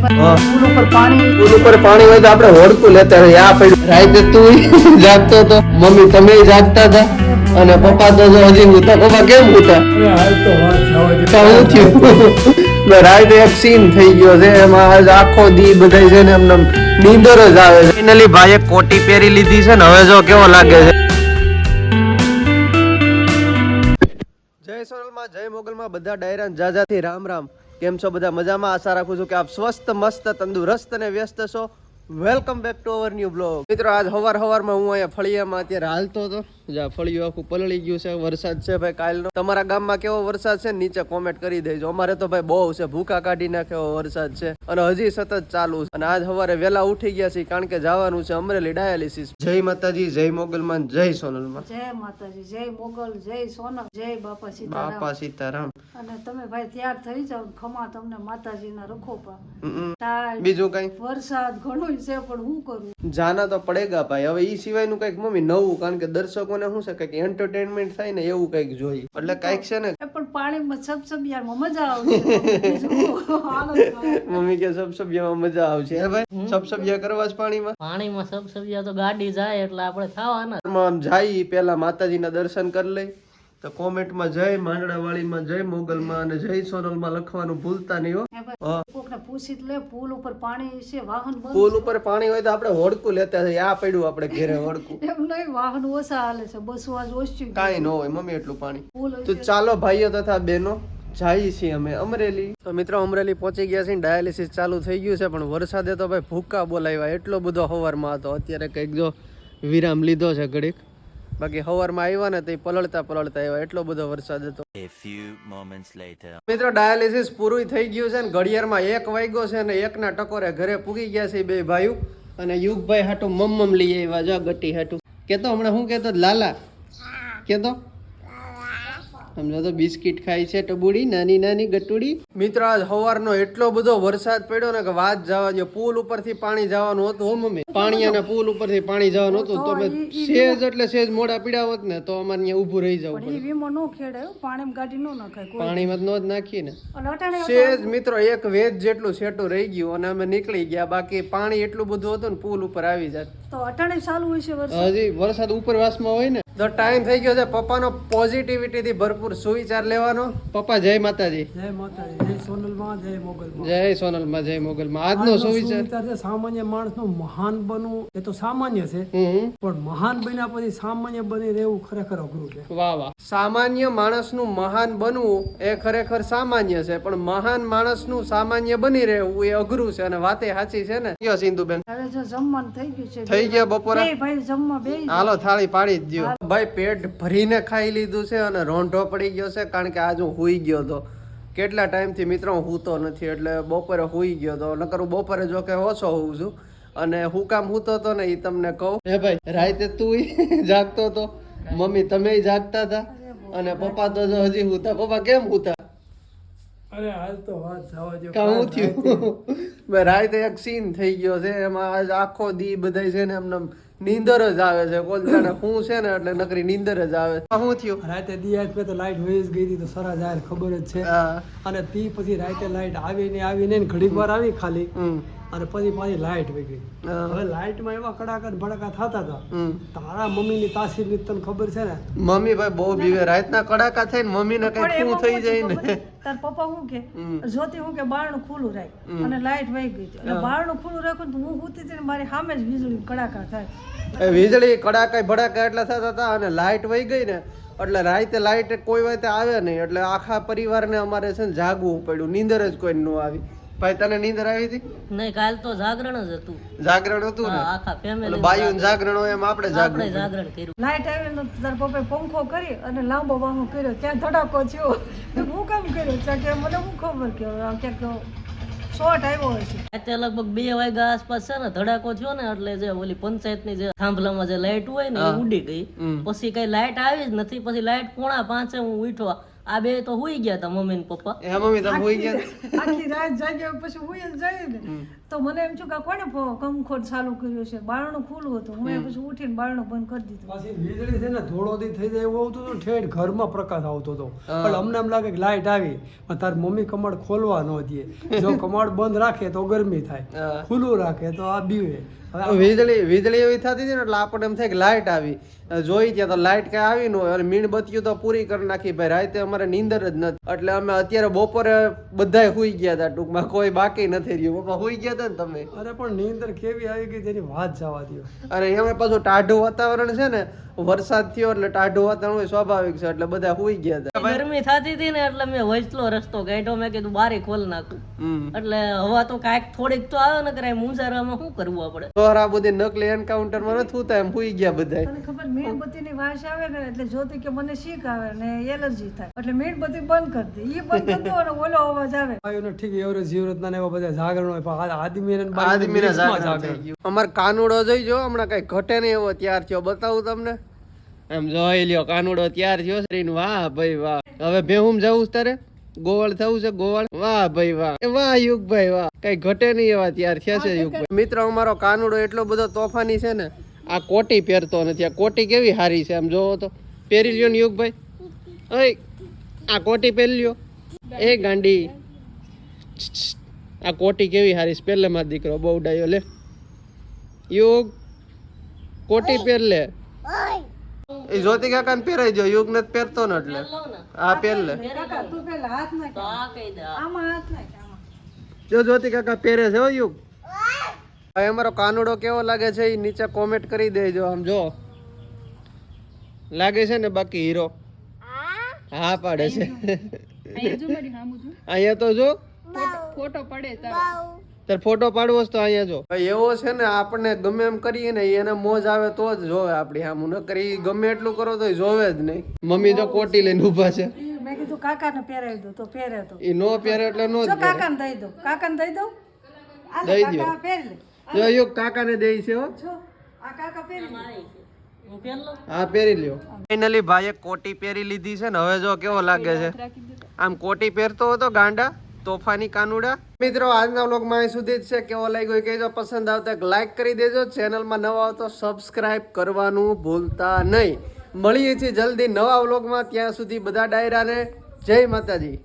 પુલ ઉપર પાણી હોય તો આપણે હોડકું લેતા હોય. આ પડ્યું રાતે તું જાગતો હતો, મમ્મી તમે જાગતા હતા અને પપ્પા તો હજી ઉતા. પપ્પા કેમ ઉતા? શું થયું? રાતે એક સીન થઈ ગયો છે એમાં આજ આખો દી બધા છે ને એમને નીંદર જ આવે છે. ફાઇનલી ભાઈએ કોટી પહેરી લીધી છે ને હવે જો કેવો લાગે છે. જય સોનલમાં, જય મોગલમાં, બધા ડાયરા જાજાથી રામ રામ. કેમ છો બધા? મજામાં? આશા રાખું છું કે આપ સ્વસ્થ, મસ્ત, તંદુરસ્ત અને વ્યસ્ત છો. Welcome back to our new blog. મિત્રો આજ સવારમાં હું અહીંયા ફળિયામાં અત્યારે હાલતો હતો. જ્યાં ફળિયું આખું પલળી ગયું છે. વરસાદ છે ભાઈ કાલનો. તમારા ગામમાં કેવો વરસાદ છે નીચે કોમેન્ટ કરી દેજો. અમારે તો ભાઈ બહુ છે, ભૂકા કાઢી નાખે એવો વરસાદ છે અને હજી સતત ચાલુ છે. અને આજ સવારે વહેલા ઉઠી ગયા છે કારણ કે જવાનું છે અમરેલી ડાયાલિસિસ. જય માતાજી, જય મોગલમાં, જય સોનલમાં. જય માતાજી, જય મોગલ, જય સોનલ, જય બાપા સીતારામ. બાપા સીતારામ. અને તમે ભાઈ તૈયાર થઈ જાવ, ખમા તમને માતાજીના રખો પા. બીજું કઈ વરસાદ ઘણો છે પણ હું કરું, જાના તો પડેગા ભાઈ. હવે ઈ સિવાયનું કઈક મમ્મી નવું, કારણ કે દર્શકોને શું છે કઈક એન્ટરટેનમેન્ટ થાય ને એવું કઈક જોઈએ એટલે કઈક છે ને. પણ પાણીમાં સબસબિયામાં મજા આવશે. મમ્મી કે સબસબિયામાં મજા આવશે. હે ભાઈ, સબસબિયા કરવા જ પાણીમાં સબસબિયા તો ગાડી જાય એટલે આપણે ખાવાના. આમ જાય પેલા માતાજીના દર્શન કરી લઈ તો કોમેન્ટમાં જય માંડળાવાળીમાં, જય મોગલમાં અને જય સોનલમાં લખવાનું ભૂલતા નહીં હો. કોકને પૂછી લે, પુલ ઉપર પાણી છે, વાહન બંધ. પુલ ઉપર પાણી હોય તો આપણે હોડકું લેતા જઈએ. આ પડ્યું આપણે ઘરે હોડકું. એમ નહીં, વાહન ઓછા હાલે છે, બસો આજ ઓછી. કાંઈ ન હોય મમ્મી એટલું પાણી. પુલ તો ચાલો ભાઈઓ તથા બહેનો જાય છીએ અમે અમરેલી. તો મિત્રો અમરેલી પહોંચી ગયા છે. ડાયાલિસિસ ચાલુ થઈ ગયું છે પણ વરસાદે તો ભાઈ ભૂકા બોલાવ્યા. એટલો બધો સવારમાં હતો. અત્યારે કંઈક જો વિરામ લીધો છે ઘડીક. બાકી સવારમાં આવ્યા ને તો પલળતા આવ્યા. એટલો બધો વરસાદ હતો. મિત્રો ડાયાલિસિસ પૂરું થઈ ગયું છે ને ઘડિયાળમાં 1 વાગ્યો છે ને 1 ના ટકોરે ઘરે પૂગી ગયા છે બે ભાઈઓ. અને યુગભાઈ હાટું મમ્મમ લઈ આવ્યા. જો ગટ્ટી હાટું કેતો હમણાં શું કેતો લાલા કેતો સમજો તો બિસ્કિટ ખાય છે ટબુડી, નાની નાની ગટુડી. મિત્રો આજ સવારનો એટલો બધો વરસાદ પડ્યો ને કે વાત જવા દો. પુલ ઉપરથી પાણી જવાનું હતું હો મમ્મી. પાણી અને પુલ ઉપરથી પાણી જવાનું હતું તો અમે સેજ એટલે સેજ મોડા પીડા હોત ને તો અમારે અહીંયા ઊભું રહી જવું પડે. વીમો નો ખેડે, પાણીમાં ગાડી નો નાખાય, પાણીમાં નો જ નાખીએ ને. અને અટાણે સેજ મિત્રો એક વેજ જેટલું સેટું રહી ગયું અને અમે નીકળી ગયા. બાકી પાણી એટલું બધું હતું ને પુલ ઉપર આવી જાય તો અટાણે ચાલુ હોય છે વરસાદ. હજી વરસાદ ઉપરવાસમાં હોય ને તો ટાઈમ થઈ ગયો છે પપ્પાનો પોઝિટિવિટી થી ભરપૂર સુવિચાર લેવાનો. પપ્પા જય માતાજી. જય માતાજી, જય સોનલમાં, જય મોગલમાં. જય સોનલમાં, જય મોગલમાં. આજનો સુવિચાર છે સામાન્ય માણસનું મહાન બનવું એ તો સામાન્ય છે, પણ મહાન બન્યા પછી સામાન્ય બની રહેવું ખરેખર અઘરું છે. વાહ વાહ. સામાન્ય માણસનું મહાન બનવું એ ખરેખર સામાન્ય છે, પણ મહાન માણસનું સામાન્ય બની રહેવું એ અઘરું છે. અને વાતે સાચી છે ને. કયો સિંધુબેન? હવે જો જમવાનું થઈ ગયું છે. થઈ ગયા બપોરે? ભાઈ જમવા બે હાલો થાળી પાડી જ દ્યો. ભાઈ પેટ ભરીને ખાઈ લીધું છે અને રોંઢો પડી ગયો છે કારણ કે આજ હું હુઈ ગયો હતો. કેટલા ટાઈમથી મિત્રો હું સૂતો નથી એટલે બપોરે હુઈ ગયો હતો. નકર હું બપોરે જો કે ઓછો હોઉં છું. અને હું કામ સૂતો હતો ને એ તમને કહું. હે ભાઈ રાતે તું જાગતો હતો, મમ્મી તમે જાગતા હતા અને પપ્પા તો હજી સૂતા. પપ્પા કેમ સૂતા? અરે હાલ તો વાત જવા દો. કામ થયું રાતે એક સીન થઈ ગયો છે એમાં આજ આખો દી બધા છે ને એમને નીંદર જ આવે છે. કોઈ જાણે હું છે ને એટલે નકરી નીંદર જ આવે. શું થયું? રાતે દિયાજ પે તો લાઈટ વહી જ ગઈ હતી તો સરા જાહેર ખબર જ છે. અને તી પછી રાતે લાઈટ આવીને ઘડીક વાર આવી ખાલી અને પછી પાછી લાઈટ વહી ગઈ. હવે લાઈટમાં એવા કડાકા ભડાકા થતા હતા. તારા મમ્મીની તાસીરની તને ખબર છે ને. મમ્મી ભાઈ બહુ બીવે. રાતના કડાકા થઈને મમ્મીને કઈ શું થઈ જાય ને. તાર પપ્પા શું કે જ્યોતિ શું કે બારણું ખુલ્લું રાખ અને લાઈટ વહી ગઈ એટલે બારણું ખુલ્લું રાખ્યું તો હું સૂતી હતી ને મારી સામે જ વીજળી કડાકા થાય. વીજળી કડાકા ભડાકા એટલા થતા હતા અને લાઈટ વહી ગઈ ને એટલે રાતે લાઈટ કોઈ વાતે આવે નહીં એટલે આખા પરિવારને અમારે છે ને જાગવું પડ્યું. નીંદર જ કોઈ ન આવી. ભાઈ તને નીંદર આવી હતી? નહીં, કાલ તો જાગરણ જ હતું. જાગરણ હતું ને આખા ફેમિલી બાયું જાગરણ હોય એમ આપણે જાગરણ કર્યું. લાઈટ આવી ને તાર પપ્પાએ પંખો કરી અને લાંબો બાંબો કર્યો. ત્યાં ધડાકો થયો. હું કામ કર્યો કે મને હું ખબર કે ક્યાંક શોર્ટ આવ્યો હોય છે. અત્યારે લગભગ 2 વાગ્યા આસપાસ છે ને ધડાકો થયો ને એટલે જે ઓલી પંચાયતની જે થાંભલામાં જે લાઈટ હોય ને એ ઉડી ગઈ. પછી કઈ લાઈટ આવી જ નથી. પછી લાઈટ 4:45 હું ઉઠ્યો આ બે તો હુઈ ગયા હતા મમ્મી ને પપ્પા. એ મમ્મી તમે હોઈ ગયા આખી રાત જાગ્યા પછી હું જ જાય ને તો મને એમ છું કે કોને કંખોટ ચાલુ કર્યું છે, બારણું ખુલ્લું હતું, હું પછી ઉઠીને બારણું બંધ કરી દીધું. પાછી વીજળી છે ને થોડો દી થઈ જાય એવું આવતું હતું, ઠેઠ ઘરમાં પ્રકાશ આવતો હતો. પણ અમને એમ લાગે કે લાઈટ આવી પણ તાર મમ્મી કમાડ ખોલવા ન દે. જો કમાડ બંધ રાખે તો ગરમી થાય, ખુલ્લું રાખે તો આ બીવે. વીજળી એવી થતી હતી ને એટલે આપણને એમ થાય કે લાઈટ આવી, જોઈ ત્યાં તો લાઈટ કઈ આવી ન હોય અને મીણબત્તીઓ તો પૂરી કરી નાખી ભાઈ, રાતે અમારે નીંદર જ નથી. એટલે અમે અત્યારે બપોરે બધાય હુઈ ગયા હતા, ટૂંકમાં કોઈ બાકી નથી રહ્યું. પપ્પા હુઈ ગયા હતા ને તમે? અરે પણ નીંદર કેવી આવી ગઈ તેની વાત જવા દો. અરે એમાં પાછું ટાઢું વાતાવરણ છે ને, વરસાદ થયો એટલે ટાઢું વાતાવરણ હોય સ્વાભાવિક છે, એટલે બધા હુઈ ગયા હતા. ગરમી થતી હતી ને એટલે મેં વચલો રસ્તો કાઢ્યો, મેં કીધું બારી ખોલ નાખું. એટલે હવા તો કાંઈક થોડીક તો આવે ને કરાય, મુંજારામાં શું કરવું આપણે. તો આ બધી નકલી એન્કાઉન્ટર માં નથી હોતા, એમ હુઈ ગયા બધા. તને ખબર મીણબત્તીની વાસ આવે ને એટલે જોતી કે મને શીખ આવે ને એલર્જી થાય એટલે મીણબત્તી બંધ કરી દે. એ બંધ કરી દો અને ઓલો અવાજ આવે. આયુને ઠીક એવરેજ જીવરતના ને એવા બધા જાગરણ હોય પણ આદમીને આદમીને જાગરણ થઈ ગયું. અમાર કાનુડો જોઈ જો હમણાં કઈ ઘટે નહીં એવો તૈયાર થયો, બતાવું તમને. એમ જોઈ લ્યો કાનુડો તૈયાર થયો છે. વાહ ભાઈ વાહ. હવે ભેહુમ જવું તારે ગોવાળ થવું છે, ગોવાળ. વાહ ભાઈ વાહ, વાહ યુગભાઈ વાહ, કઈ ઘટે નહીં એવા તૈયાર થયા છે યુગભાઈ. મિત્રો અમારો કાનુડો એટલો બધો તોફાની છે ને, આ કોટી પહેરતો નથી. આ કોટી કેવી હારી છે આમ જોવો તો. પહેરી લ્યો ને યુગભાઈ, ઓય આ કોટી પહેરી લ્યો. એ ગાંડી, આ કોટી કેવી હારી છે. પહેલે માં દીકરો બહુ ડાયો. લે યુગ કોટી પહેર લે. એ જ્યોતિ કાકા ને પહેરાઈ જો, યુગ નથી પહેરતો ને એટલે. હા પહેર લે. કાકા તું પેલા હાથ નાખ, તો આ કહી દે આમાં હાથ નાખ, આમાં. જો જ્યોતિ કાકા પહેરે છે હો યુગ. હવે અમારો કાનુડો કેવો લાગે છે એ નીચે કોમેન્ટ કરી દેજો. આમ જો લાગે છે ને બાકી હીરો? હા પાડે છે. અહીંયા તો જો ફોટો પડે તાર ફોટો પાડવો છે તો અહીંયા જો. એવો છે ને આપણને ગમે એમ કરીએ ને એને મોજ આવે તો જ જોવે આપડી આમ, ન કરી ગમે એટલું કરો તો જોવે જ નહીં. મમ્મી તો કોટી લઈને ઉભા છે. મેં કીધું કાકાને પહેરાવી દો તો પહેરે તો. એ નો પહેરે એટલે નો જ જો પહેરે. કાકાને દઈ દો, કાકાને દઈ દો. આ દઈ લે, દ્યો. કાકા પહેરી લે. જો યુગ કાકાને દે છે હો. જો આ કાકા પહેરી લે. હું પહેર લઉં. હા પહેરી લ્યો. ફાઇનલી ભાઈએ કોટી પહેરી લીધી છે ને. હવે જો કેવો લાગે છે. આમ કોટી પહેરતો હતો ગાંડા તોફાની કાનુડા. મિત્રો આજના વ્લોગમાં અહીં સુધી જ છે. કેવો લાગ્યો કહેજો, પસંદ આવતો એક લાઈક કરી દેજો. ચેનલમાં નવા આવતો સબસ્ક્રાઇબ કરવાનું ભૂલતા નહીં. મળીએ છીએ જલ્દી નવા વ્લોગમાં. ત્યાં સુધી બધા ડાયરાને જય માતાજી.